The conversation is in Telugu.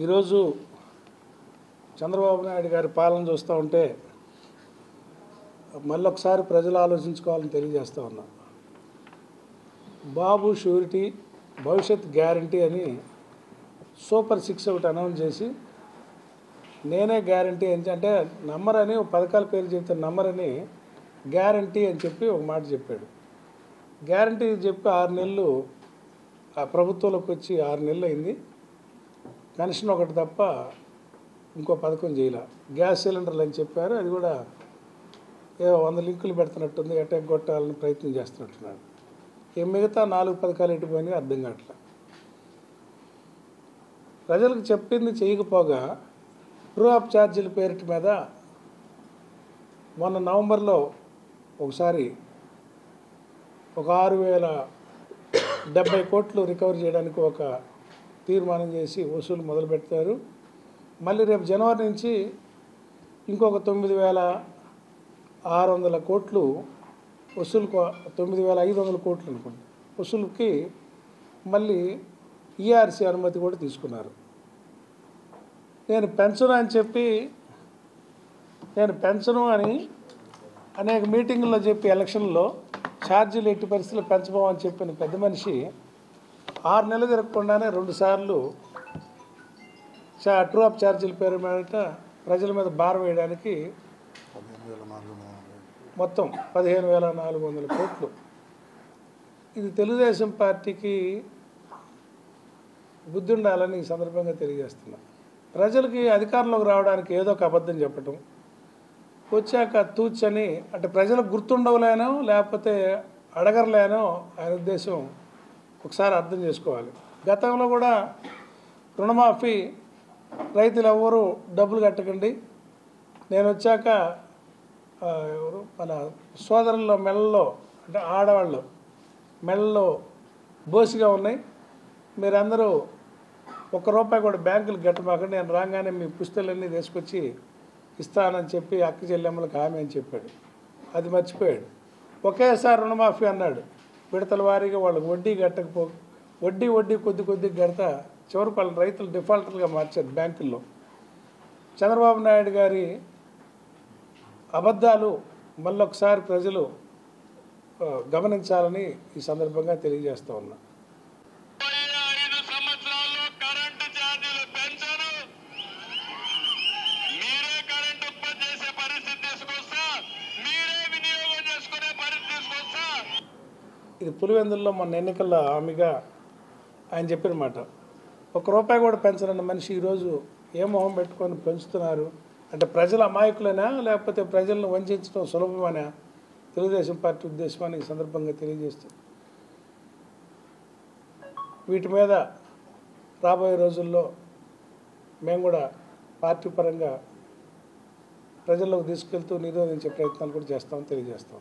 ఈరోజు చంద్రబాబు నాయుడు గారి పాలన చూస్తూ ఉంటే మళ్ళొకసారి ప్రజలు ఆలోచించుకోవాలని తెలియజేస్తూ ఉన్నా. బాబు షూరిటీ భవిష్యత్ గ్యారంటీ అని సూపర్ 6 ఒకటి అనౌన్స్ చేసి నేనే గ్యారంటీ అంటే నమ్మరని పథకాల పేరు చెప్తే నమ్మరని గ్యారంటీ అని చెప్పి ఒక మాట చెప్పాడు. గ్యారంటీ చెప్పి 6 నెలలు ఆ ప్రభుత్వంలోకి వచ్చి 6 నెలలు అయింది. పెన్షన్ ఒకటి తప్ప ఇంకో పథకం చేయలే. గ్యాస్ సిలిండర్లు అని చెప్పారు, అది కూడా ఏవో 100 లింకులు పెడుతున్నట్టుంది, ఎట్టగొట్టాలని ప్రయత్నం చేస్తున్నట్టున్నాడు. మిగతా 4 పథకాలు ఎటుపోయినాయి అర్థం కావట్లేదు. ప్రజలకు చెప్పింది చేయకపోగా ట్రూ అప్ ఛార్జీల పేరిట మీద మొన్న నవంబర్లో ఒకసారి ఒక 6,070 కోట్లు రికవరీ చేయడానికి ఒక తీర్మానం చేసి వసూలు మొదలుపెడతారు. మళ్ళీ రేపు జనవరి నుంచి ఇంకొక 9,600 కోట్లు వసూలు, 9,500 కోట్లు అనుకోండి వసూలుకి మళ్ళీ ఈఆర్సీ అనుమతి కూడా తీసుకున్నారు. నేను పెన్షన్ అని చెప్పి అని అనేక మీటింగుల్లో చెప్పి ఎలక్షన్లో ఛార్జీలు ఎట్టి పరిస్థితుల్లో పెంచబోమని చెప్పిన పెద్ద మనిషి 6 నెలలు తిరగకుండానే 2 సార్లు ట్రూ అప్ ఛార్జీల పేరు మీద ప్రజల మీద భారం వేయడానికి మొత్తం 15,400 కోట్లు. ఇది తెలుగుదేశం పార్టీకి బుద్ధి ఉండాలని ఈ సందర్భంగా తెలియజేస్తున్నా. ప్రజలకి అధికారంలోకి రావడానికి ఏదో ఒక అబద్ధం చెప్పటం, వచ్చాక తూచని అంటే ప్రజలకు గుర్తుండవలేనో లేకపోతే అడగరలేనో ఆయన ఉద్దేశం ఒకసారి అర్థం చేసుకోవాలి. గతంలో కూడా రుణమాఫీ రైతులు ఎవ్వరూ డబ్బులు కట్టకండి, నేను వచ్చాక ఎవరు మన సోదరుల మెళ్ళలో అంటే ఆడవాళ్ళు మెళ్ళలో బోసిగా ఉన్నాయి, మీరందరూ ₹1 కూడా బ్యాంకులు కట్టమాకండి, నేను రాగానే మీ పుస్తకాలన్నీ తీసుకొచ్చి ఇస్తానని చెప్పి అక్క చెల్లెమ్మలకు హామీ అని చెప్పాడు. అది మర్చిపోయాడు. ఒకేసారి రుణమాఫీ అన్నాడు. విడతల వారీగా వాళ్ళకి వడ్డీ కట్టకపో వడ్డీ కొద్ది కడతా చివరికి వాళ్ళ రైతులు డిఫాల్టర్లుగా మార్చారు బ్యాంకుల్లో. చంద్రబాబు నాయుడు గారి అబద్ధాలు మళ్ళొకసారి ప్రజలు గమనించాలని ఈ సందర్భంగా తెలియజేస్తూ ఉన్నా. ఇది పులివెందుల్లో మొన్న ఎన్నికల్లో హామీగా ఆయన చెప్పిన మాట. ₹1 కూడా పెంచనన్న మనిషి ఈరోజు ఏ మొహం పెట్టుకొని పెంచుతున్నారు అంటే ప్రజల అమాయకులైనా లేకపోతే ప్రజలను వంచడం సులభమనే తెలుగుదేశం పార్టీ ఉద్దేశమని ఈ సందర్భంగా తెలియజేస్తూ వీటి మీద రాబోయే రోజుల్లో మేము కూడా పార్టీ పరంగా ప్రజల్లోకి తీసుకెళ్తూ నిరోధించే ప్రయత్నాలు కూడా చేస్తామని తెలియజేస్తాం.